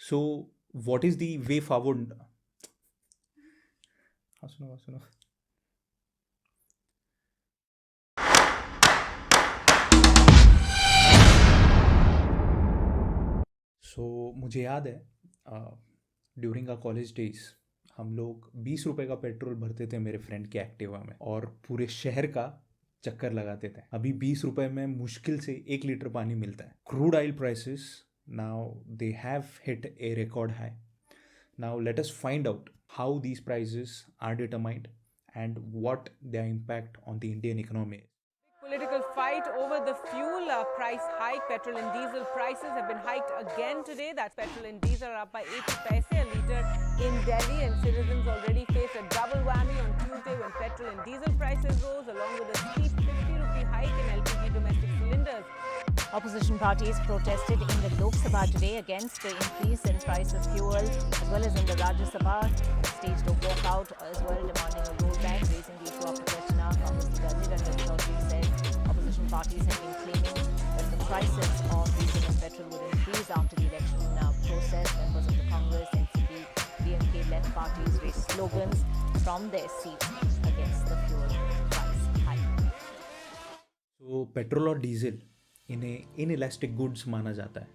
So what is the way forward? सुनो. सो मुझे याद है ड्यूरिंग आ कॉलेज डेज हम लोग 20 रुपए का पेट्रोल भरते थे मेरे फ्रेंड के एक्टिवा में और पूरे शहर का चक्कर लगाते थे. अभी 20 रुपए में मुश्किल से 1 लीटर पानी मिलता है. Crude oil prices now they have hit A record high. Now let us find out how these prices are determined and what their impact on the Indian economy is. Political fight over the fuel price hike. Petrol and diesel prices have been hiked again today. That's petrol and diesel are up by 80 paise a litre in Delhi, and citizens already face a double whammy on Tuesday when petrol and diesel prices rose, along with a steep 50 rupee hike in LPG domestic cylinders. Opposition parties protested in the Lok Sabha today against the increase in price of fuel, as well as in the Rajya Sabha. Staged a walkout as well, demanding a rollback, raising the issue of the question. Congress leader Niranjan Chaudhary said opposition parties have been claiming that the prices of diesel and petrol would increase after the election process. Members of the Congress, NCP, DMK-led parties raised slogans from their seats against the fuel price hike. So petrol और diesel इन्हें inelastic goods माना जाता है.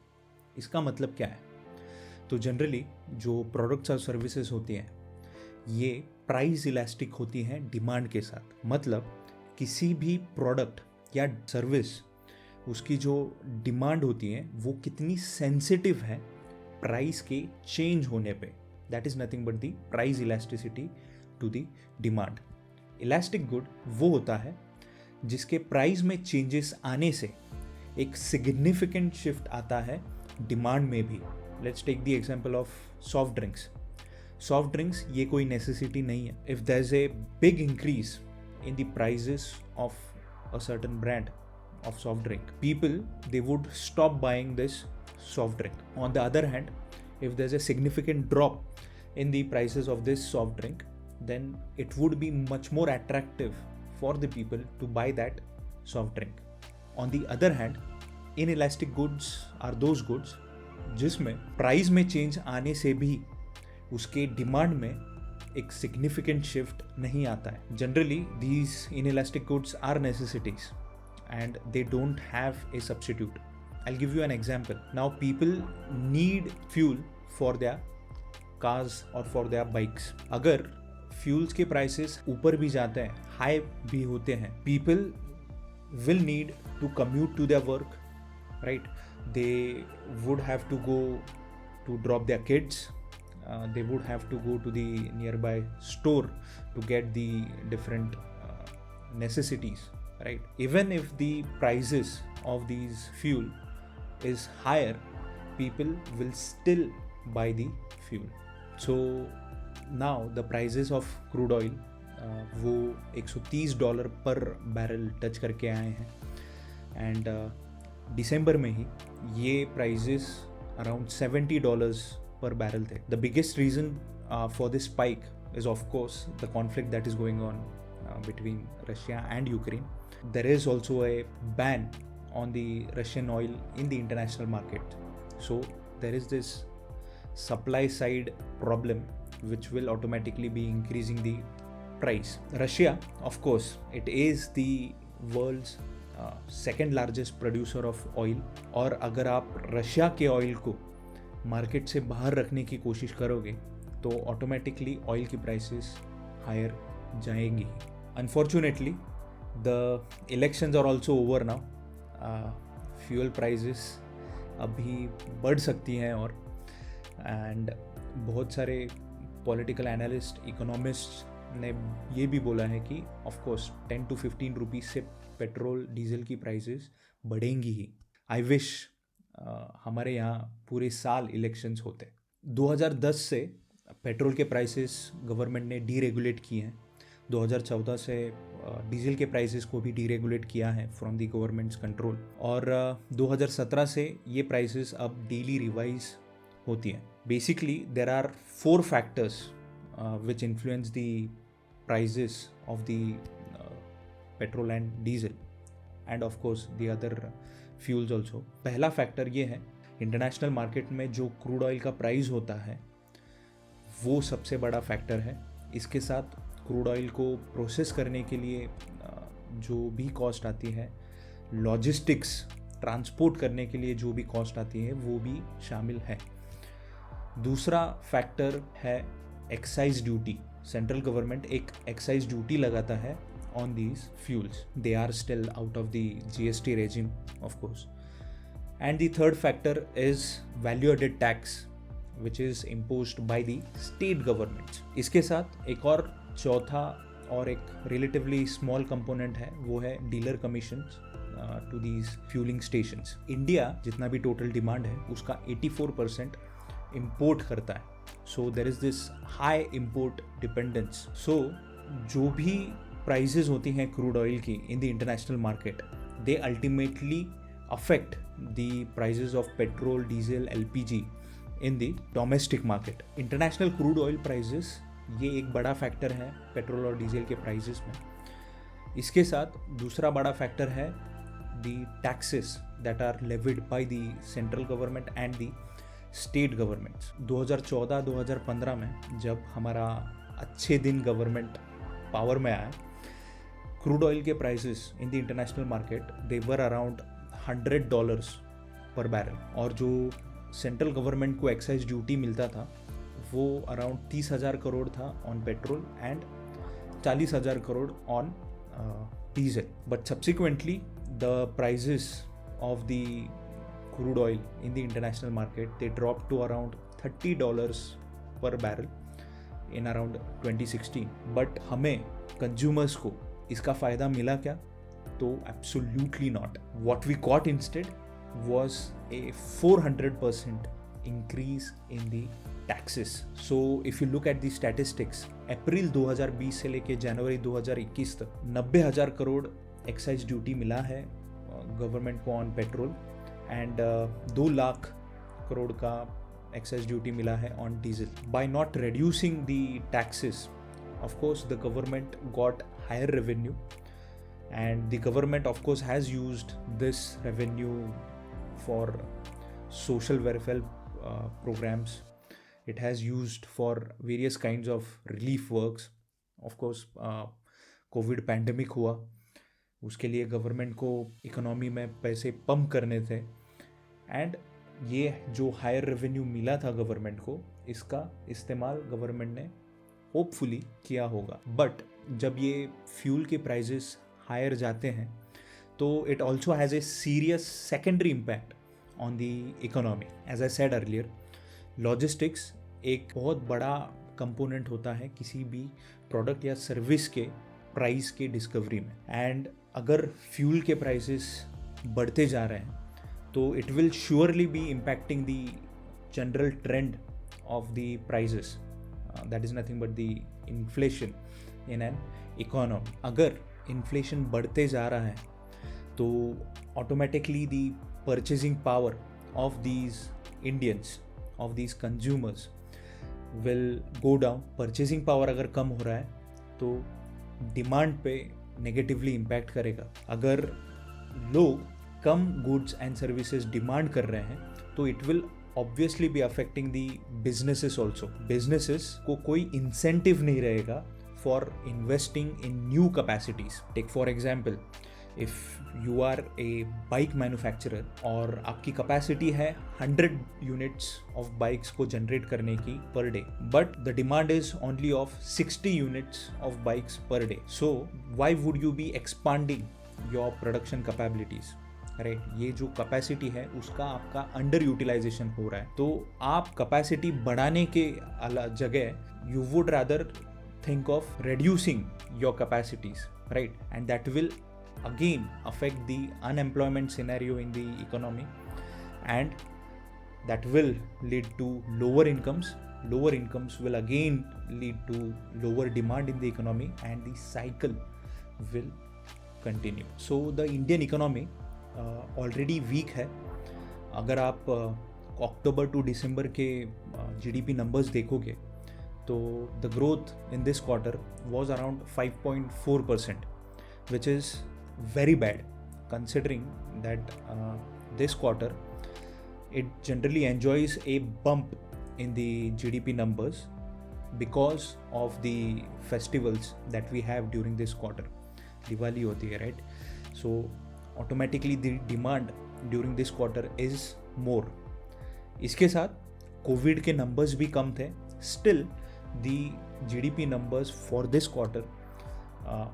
इसका मतलब क्या है? तो जनरली जो प्रोडक्ट्स और सर्विसेज होती हैं ये प्राइस इलास्टिक होती हैं डिमांड के साथ. मतलब किसी भी प्रोडक्ट या सर्विस उसकी जो डिमांड होती है वो कितनी सेंसिटिव है प्राइस के चेंज होने पे. That is nothing but the price elasticity to the demand. Elastic good वो होता है जिसके प्राइस में चेंजेस आने से एक सिग्निफिकेंट शिफ्ट आता है डिमांड में भी. Let's take the example of soft drinks. Soft drinks ये कोई नेसेसिटी नहीं है. If there is a big increase in the prices of a certain brand of soft drink, people they would stop buying this soft drink. On the other hand, if there's a significant drop in the prices of this soft drink, then it would be much more attractive for the people to buy that soft drink. On the other hand, inelastic goods are those goods जिसमें price में change आने से भी उसके demand में एक significant shift नहीं आता है. Generally these inelastic goods are necessities and they don't have a substitute. I'll give you an example. Now people need fuel for their cars or for their bikes. अगर fuels के prices ऊपर भी जाते हैं, high भी होते हैं, people will need to commute to their work, right? They would have to go to drop their kids. They would have to go to the nearby store to get the different necessities. Right? Even if the prices of these fuel is higher, people will still buy the fuel. So now the prices of crude oil वो $130 पर barrel touch करके आए हैं. And दिसंबर में ही ये prices around $70 per barrel थे. The biggest reason for this spike is of course the conflict that is going on between Russia and Ukraine. There is also a ban on the Russian oil in the international market. So there is this supply side problem which will automatically be increasing the price. Russia, of course, it is the world's second largest producer of oil. और अगर आप Russia के oil को market से बाहर रखने की कोशिश करोगे तो ऑटोमेटिकली ऑयल की प्राइसेस हायर जाएंगी. Unfortunately the elections are also over now. Fuel prices अभी बढ़ सकती हैं और एंड बहुत सारे पॉलिटिकल एनालिस्ट इकोनॉमिस्ट ने ये भी बोला है कि ऑफ कोर्स 10 to 15 रुपीज़ से पेट्रोल डीजल की प्राइसेस बढ़ेंगी ही. आई विश हमारे यहाँ पूरे साल इलेक्शंस होते. 2010 से पेट्रोल के प्राइसेस गवर्नमेंट ने डीरेगुलेट किए हैं. 2014 से डीजल के प्राइसेस को भी डीरेगुलेट किया है फ्रॉम द गवर्नमेंट्स कंट्रोल. और 2017 से ये प्राइसेस अब डेली रिवाइज होती हैं. Basically there are 4 factors which influence the prices of the petrol and diesel and of course the other fuels also. पहला फैक्टर ये है इंटरनेशनल मार्केट में जो क्रूड ऑयल का प्राइस होता है वो सबसे बड़ा फैक्टर है। इसके साथ क्रूड ऑयल को प्रोसेस करने के लिए जो भी कॉस्ट आती है, लॉजिस्टिक्स ट्रांसपोर्ट करने के लिए जो भी कॉस्ट आती है वो भी शामिल है। दूसरा फैक्टर है एक्साइज ड्यूटी। सेंट्रल गवर्नमेंट एक एक्साइज ड्यूटी लगाता है on these fuels. They are still out of the GST regime of course. And the third factor is value added tax which is imposed by the state governments. इसके साथ एक और चौथा और एक रिलेटिवली स्मॉल कंपोनेंट है, वो है dealer commissions to these fueling stations. India जितना भी टोटल डिमांड है उसका 84% इम्पोर्ट करता है। So there is this high import dependence. So जो भी प्राइजेज होती हैं क्रूड ऑयल की in the international market, they ultimately affect the prices of petrol, diesel, LPG in the domestic market. International crude oil prices ये एक बड़ा factor है petrol और डीजल के प्राइसेस में। इसके साथ दूसरा बड़ा फैक्टर है the taxes that are levied by the central government and the state governments. 2014-2015 में जब हमारा अच्छे दिन गवर्नमेंट पावर में आया, क्रूड ऑयल के prices in the international market they were around $100 per barrel, और जो सेंट्रल गवर्नमेंट को एक्साइज ड्यूटी मिलता था वो अराउंड 30,000 करोड़ था on petrol and 40,000 crore on diesel. But subsequently the prices of the crude oil in the international market they drop to around $30 per barrel in around 2016। But हमें consumers को इसका फ़ायदा मिला क्या? तो absolutely not. What we got instead was a 400% increase in the taxes. So if you look at the statistics, अप्रैल 2020 से लेके जनवरी 2021 तक 90,000 करोड़ एक्साइज ड्यूटी मिला है गवर्नमेंट को on petrol and 2 lakh crore का एक्साइज ड्यूटी मिला है on diesel. By not reducing the taxes, of course the government got higher revenue. And the government of course has used this revenue for social welfare programs. It has used for various kinds of relief works. Of course Covid pandemic हुआ, उसके लिए government को economy में पैसे pump करने थे and ये जो हायर रेवेन्यू मिला था गवर्नमेंट को, इसका इस्तेमाल गवर्नमेंट ने होपफुली किया होगा। बट जब ये फ्यूल के प्राइजेस हायर जाते हैं तो it also has a serious secondary impact on the economy. As I said earlier, logistics एक बहुत बड़ा कंपोनेंट होता है किसी भी प्रोडक्ट या सर्विस के प्राइस के डिस्कवरी में, एंड अगर फ्यूल के प्राइसेस बढ़ते जा रहे हैं तो it will surely be impacting the general trend of the prices, that is nothing but the inflation in an economy. अगर इन्फ्लेशन बढ़ते जा रहा है तो automatically the purchasing power of these Indians, of these consumers will go down. Purchasing power अगर कम हो रहा है तो डिमांड पे नेगेटिवली इम्पैक्ट करेगा। अगर लोग कम गुड्स एंड सर्विसेज डिमांड कर रहे हैं तो it will obviously be affecting the businesses also. Businesses को कोई इंसेंटिव नहीं रहेगा for investing in new capacities. Take for example, if you are a bike manufacturer और आपकी capacity है 100 units of bikes को generate करने की per day, but the demand is only of 60 units of bikes per day. So why would you be expanding your production capabilities? Right, ये जो capacity है उसका आपका अंडर यूटिलाइजेशन हो रहा है, तो आप कैपेसिटी बढ़ाने के जगह you would rather think of reducing your capacities, right? And that will again affect the unemployment scenario in the economy, and that will lead to lower incomes. Lower incomes will again lead to lower demand in the economy, and the cycle will continue. So the Indian economy already weak है। अगर आप अक्टूबर to दिसंबर के GDP numbers देखोगे तो the growth in this quarter was around 5.4%, which is very bad considering that this quarter it generally enjoys a bump in the GDP numbers because of the festivals that we have during this quarter. Diwali hoti hai, right? So automatically the demand during this quarter is more. इसके साथ Covid के numbers भी कम थे. Still the GDP numbers for this quarter,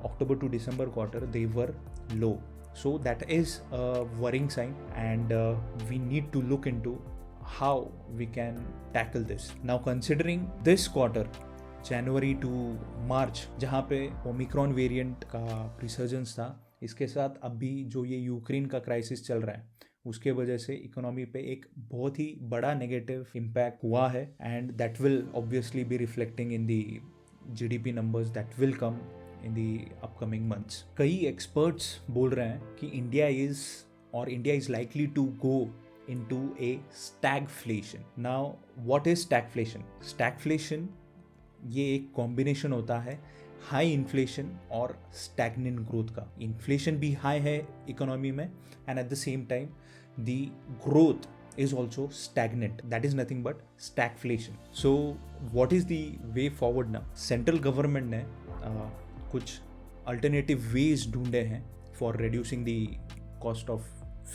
October to December quarter, they were low. So that is a worrying sign, and we need to look into how we can tackle this. Now considering this quarter, January to March, जहाँ पे Omicron variant का resurgence था, इसके साथ अभी जो ये Ukraine का क्राइसिस चल रहा है, उसके वजह से इकोनॉमी पे एक बहुत ही बड़ा नेगेटिव इम्पैक्ट हुआ है, and that will obviously be reflecting in the GDP numbers that will come in the upcoming months. कई experts बोल रहे हैं कि India is likely to go into a stagflation. Now, what is stagflation? Stagflation ये एक combination होता है high inflation और स्टैग्नेंट ग्रोथ का. इन्फ्लेशन भी हाई है इकोनॉमी में, and at the same time the growth is also stagnant. That is nothing but stagflation. So what is the way forward now? Central government ने कुछ alternative ways ढूंढे हैं for reducing the cost of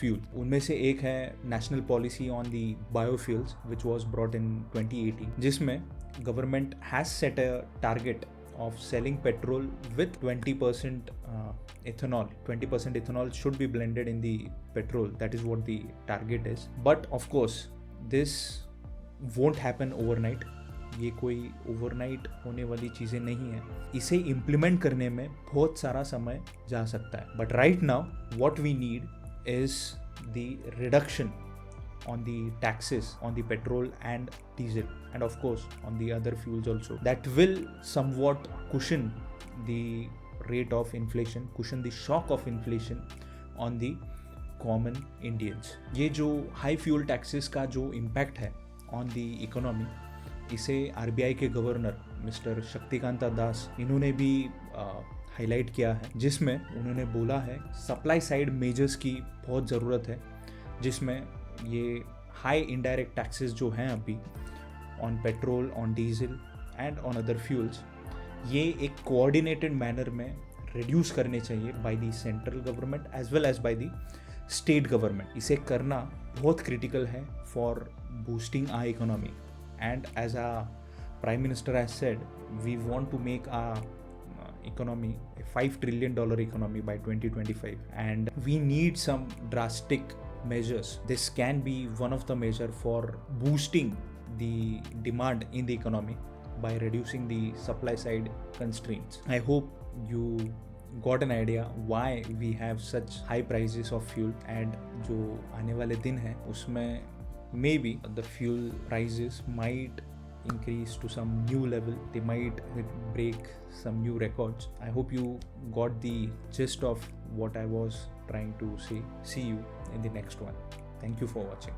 fuel. उनमें से एक है national policy on the biofuels which was brought in 2018, जिसमें government has set a target of selling petrol with 20% ethanol. 20% ethanol should be blended in the petrol. That is what the target is. But of course, this won't happen overnight. ये कोई overnight होने वाली चीज़ें नहीं है. इसे implement करने में बहुत सारा समय जा सकता है. But right now what we need is the reduction on the taxes on the petrol and diesel, and of course on the other fuels also. That will somewhat cushion the rate of inflation, cushion the shock of inflation on the common Indians. ये जो high fuel taxes का जो impact है on the economy, इसे RBI के governor mister Shaktikanta दास, इन्होंने भी highlight किया है, जिसमें उन्होंने बोला है सप्लाई साइड मेजर्स की बहुत ज़रूरत है, जिसमें ये हाई इनडायरेक्ट टैक्सेस जो हैं अभी on petrol, on diesel and on other fuels, ये एक कोऑर्डिनेटेड मैनर में रिड्यूस करने चाहिए by the central government as well as by the state government. इसे करना बहुत क्रिटिकल है for boosting our economy, and as a prime minister has said, we want to make our economy a $5 trillion economy by 2025, and we need some drastic measures. This can be one of the measure for boosting the demand in the economy by reducing the supply side constraints. I hope you got an idea why we have such high prices of fuel, and जो आने वाले दिन हैं उसमें maybe the fuel prices might increase to some new level. They might break some new records. I hope you got the gist of what I was trying to say. See you in the next one. Thank you for watching.